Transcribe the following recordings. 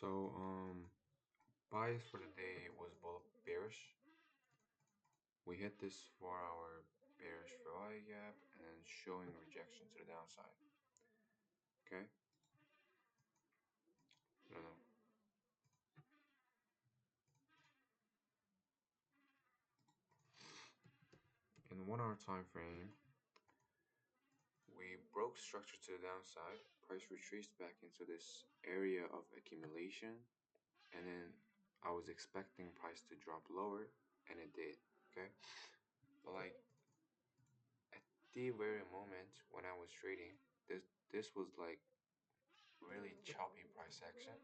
So, bias for the day was bearish. We hit this 4 hour bearish Ferrari gap and then showing rejection to the downside. Okay? No, no. In 1 hour time frame, we broke structure to the downside. Price retraced back into this area of accumulation, and then I was expecting price to drop lower, and it did. Okay? But like at the very moment when I was trading, this was like really choppy price action.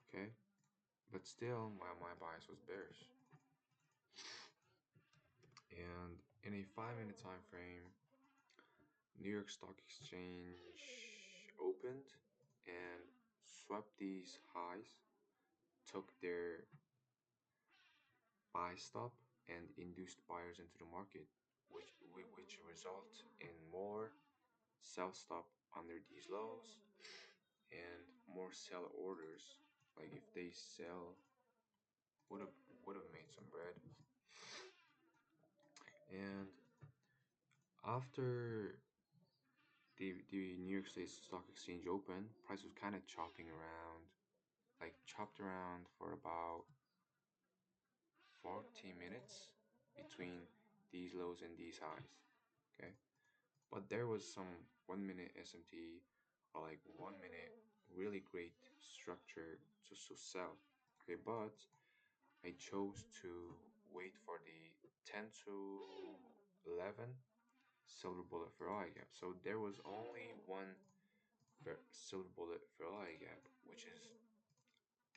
Okay, but still my bias was bearish. And in a 5 minute time frame, New York Stock Exchange opened and swept these highs, took their buy stop, and induced buyers into the market, which result in more sell stop under these lows and more sell orders. Like if they sell, would have would have made some bread. And after the New York State Stock Exchange open, price was kind of chopping around, like chopped around for about 40 minutes between these lows and these highs. Okay, but there was some 1 minute SMT or like 1 minute really great structure to sell. Okay, but I chose to wait for the 10 to 11 silver bullet Ferrari gap. So there was only one silver bullet Ferrari gap, which is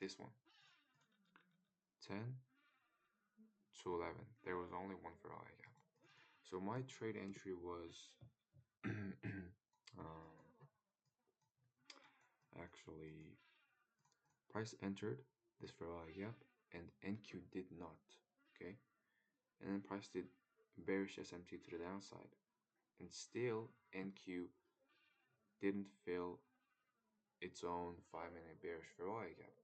this one, 10 to 11. There was only one Ferrari gap. So my trade entry was actually price entered this Ferrari gap and NQ did not. Okay, and then price did bearish SMT to the downside, and still NQ didn't fill its own 5 minute bearish Ferrari gap.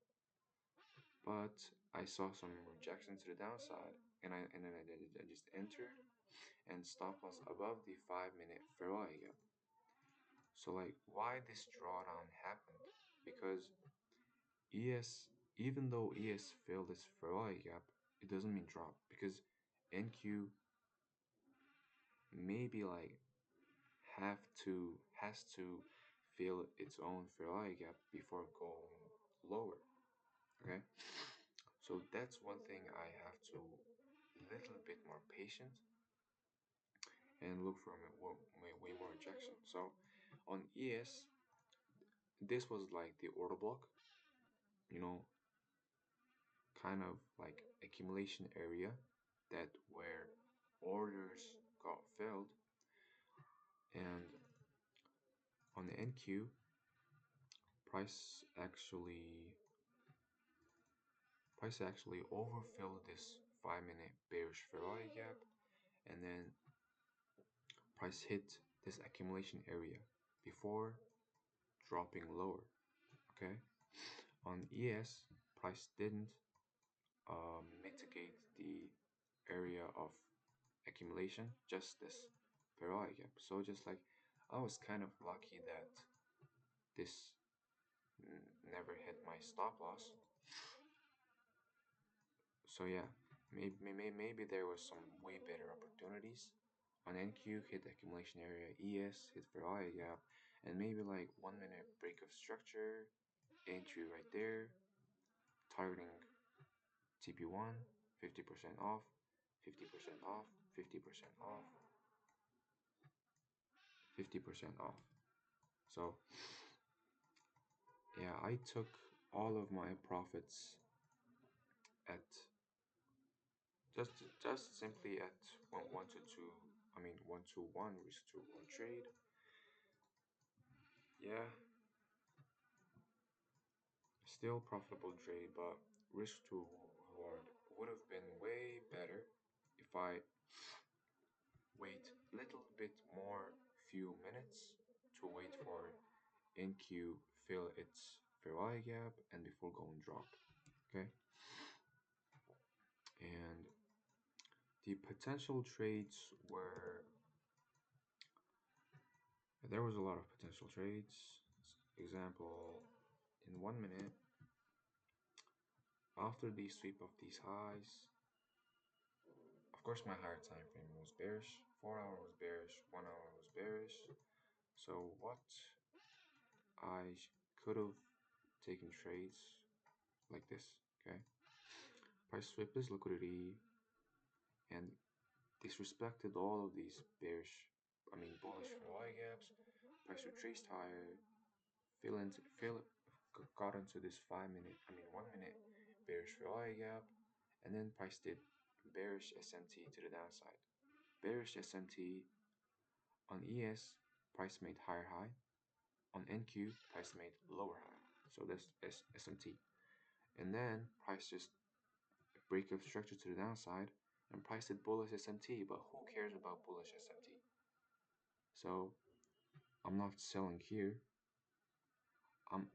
But I saw some rejection to the downside, and then I just entered and stop loss above the 5 minute Ferrari gap. So like why this drawdown happened? Because ES, even though ES filled this Ferrari gap, it doesn't mean drop because NQ maybe like have to has to fill its own Ferrari gap before going lower. Okay, so that's one thing I have to little bit more patient and look for way more rejection. So on ES, this was like the order block, you know, kind of like accumulation area that where orders got filled, and on the NQ, price actually price actually overfilled this 5 minute bearish Ferrari gap, and then price hit this accumulation area before dropping lower. Okay, on ES, price didn't mitigate the area of accumulation, just this Ferrari gap. So just like I was kind of lucky that this never hit my stop loss. So yeah, maybe there was some way better opportunities. On NQ hit accumulation area, ES hit Ferrari gap, and maybe like 1 minute break of structure, entry right there, targeting TP1, 50% off, 50% off, 50% off, 50% off. So yeah, I took all of my profits at just simply at one to two. I mean 1 to 1 risk to one trade. Yeah, still profitable trade, but risk to reward would have been way better if I wait little bit more few minutes to wait for NQ fill its fair value gap and before going drop. Okay, and the potential trades were, there was a lot of potential trades. Example, in 1 minute, after the sweep of these highs, of course my higher time frame was bearish, 4 hour was bearish, 1 hour was bearish. So what I could have taken trades like this, okay? Price sweep is liquidity and disrespected all of these bullish fair gaps. Price retraced higher, got into this 1 minute bearish fair gap, and then price did bearish SMT to the downside. Bearish SMT on ES, price made higher high. On NQ, price made lower high. So that's SMT. And then price just break of structure to the downside, and price did bullish SMT, but who cares about bullish SMT? So I'm not selling here. I'm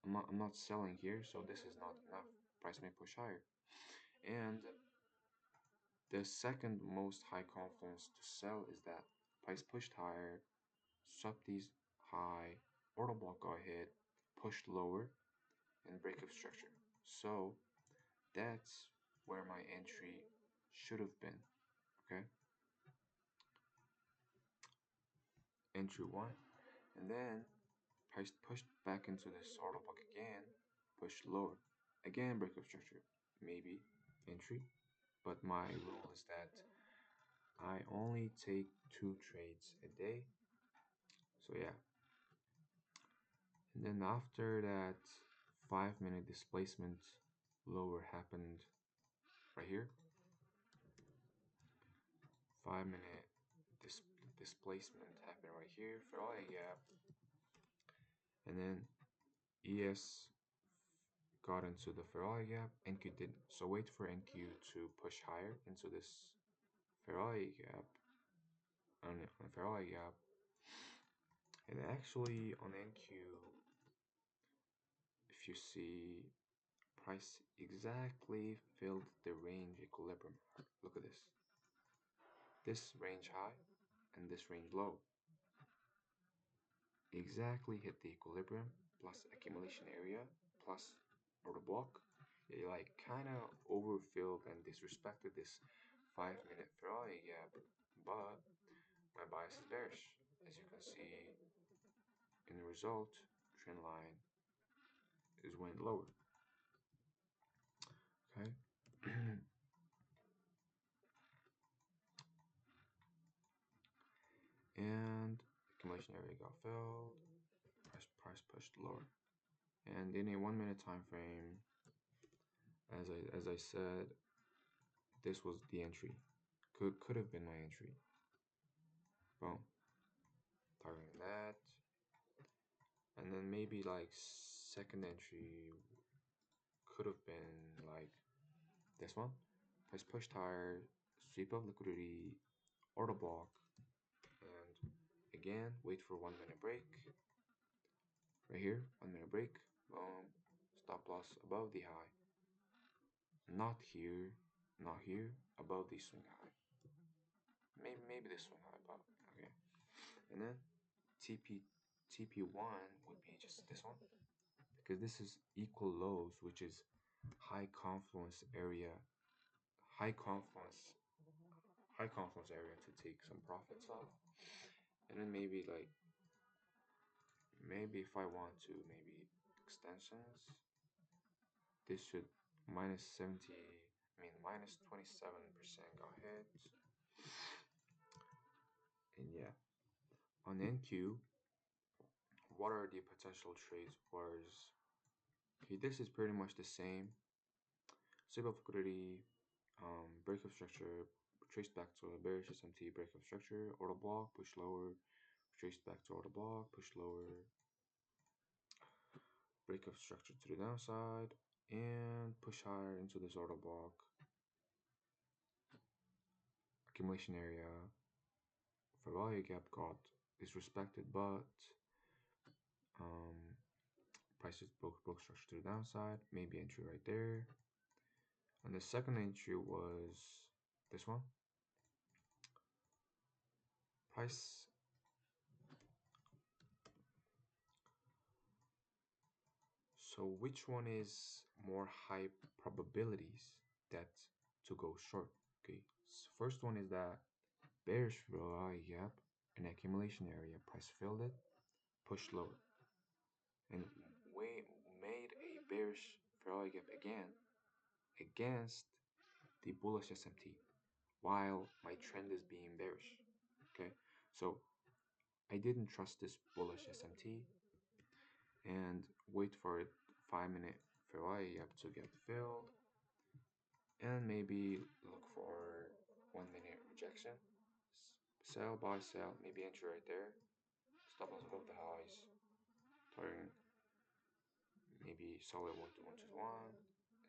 I'm not selling here, so this is not enough. Price may push higher. And the second most high confluence to sell is that price pushed higher, swept these high, order block go ahead, pushed lower, and break of structure. So that's where my entry should have been. Okay, entry one, and then price pushed back into this order block again, pushed lower, again break of structure, maybe entry. But my rule is that I only take 2 trades a day. So yeah, and then after that 5 minute displacement lower happened right here. 5 minute dis displacement happened right here for all a gap, and then ES got into the Ferrari gap, NQ didn't. So wait for NQ to push higher into this Ferrari gap, on Ferrari gap, and actually on NQ, if you see, price exactly filled the range equilibrium. Look at this. This range high and this range low exactly hit the equilibrium plus accumulation area plus order block. They like kind of overfilled and disrespected this 5 minute Ferrari gap, but my bias is bearish. As you can see in the result, trend line is went lower. Okay. And accumulation area got filled, price pushed lower. And in a 1 minute time frame, as I said, this was the entry. Could have been my entry. Boom. Targeting that. And then maybe like second entry could have been like this one. Price pushed higher, sweep of liquidity, order block, and again wait for 1 minute break. Right here, 1 minute break. Boom. Stop loss above the high. Not here, not here, above the swing high. Maybe this swing high above. Okay. And then TP1 would be just this one, because this is equal lows, which is high confluence area, high confluence, high confluence area to take some profits off. And then maybe if I want to, maybe extensions, this should minus 70, minus 27% go ahead. And yeah, on NQ, what are the potential trades was, okay, this is pretty much the same. Save of liquidity, break of structure, trace back to a bearish SMT, break of structure, order block, push lower, trace back to order block, push lower, break of structure to the downside, and push higher into this order block. Accumulation area, Ferrari gap got disrespected, but prices broke structure to the downside, maybe entry right there. And the second entry was this one. Price. So which one is more high probabilities that to go short? Okay, so first one is that bearish Ferrari gap, an accumulation area, price filled it, pushed lower, and we made a bearish Ferrari gap again against the bullish SMT, while my trend is being bearish. Okay, so I didn't trust this bullish SMT and wait for it 5 minute Ferrari gap to get filled and maybe look for 1 minute rejection. Sell, buy, sell, maybe entry right there. Stop loss above the highs. Targeting maybe solid 1 to 1,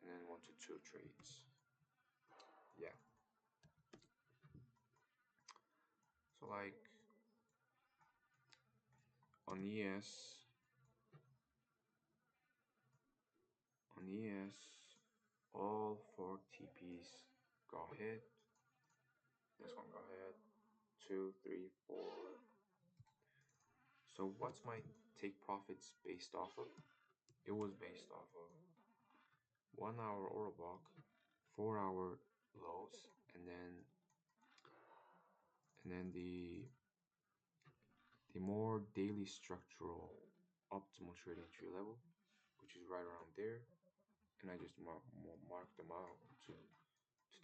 and then 1 to 2 trades. Yeah. So like on ES, all four TPs got hit. This one got hit. 2, 3, 4. So what's my take profits based off of? It was based off of 1 hour order block, 4 hour lows, and then the more daily structural optimal trading tree level, which is right around there, and I just mark them out to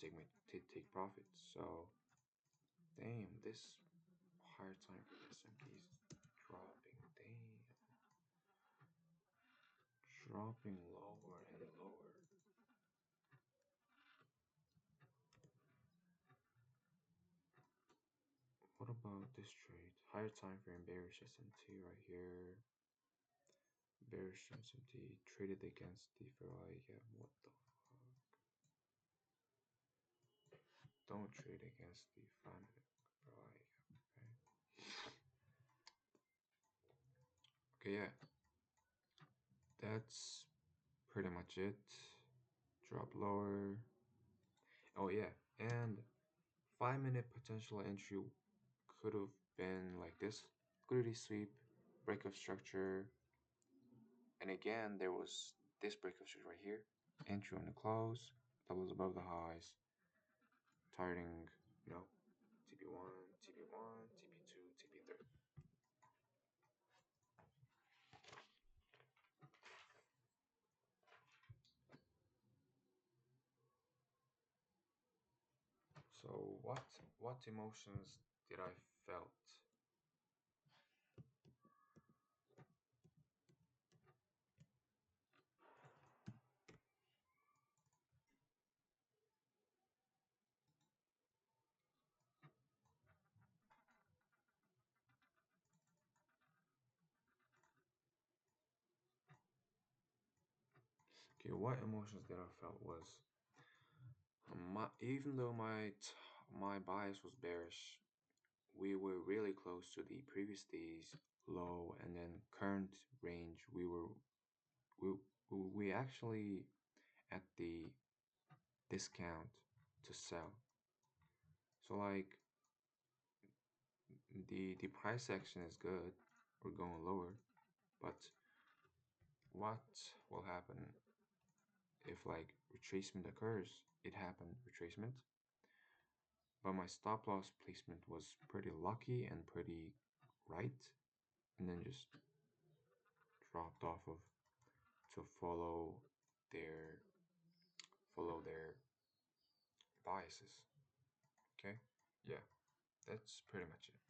take profits. So damn, this higher time for S&P is dropping. Damn, dropping lower and lower. What about this trade? Higher time frame bearish SMT right here. Bearish SMT traded against the Ferrari gap. What the fuck? Don't trade against the 5 minute Ferrari gap. Okay, yeah. That's pretty much it. Drop lower. Oh yeah, and 5 minute potential entry could have been like this: liquidity sweep, break of structure, and again there was this break of structure right here. Entry on the close, doubles above the highs, targeting, TP1, TP1, TP2, TP3. So what emotions did I felt? Okay, what emotions did I felt was even though my bias was bearish, we were really close to the previous day's low, and then current range we we actually at the discount to sell. So like the price action is good, we're going lower, but what will happen if like retracement occurs? It happened, retracement, but my stop loss placement was pretty lucky and pretty right, and then just dropped off of to their follow their biases. Okay, yeah, that's pretty much it.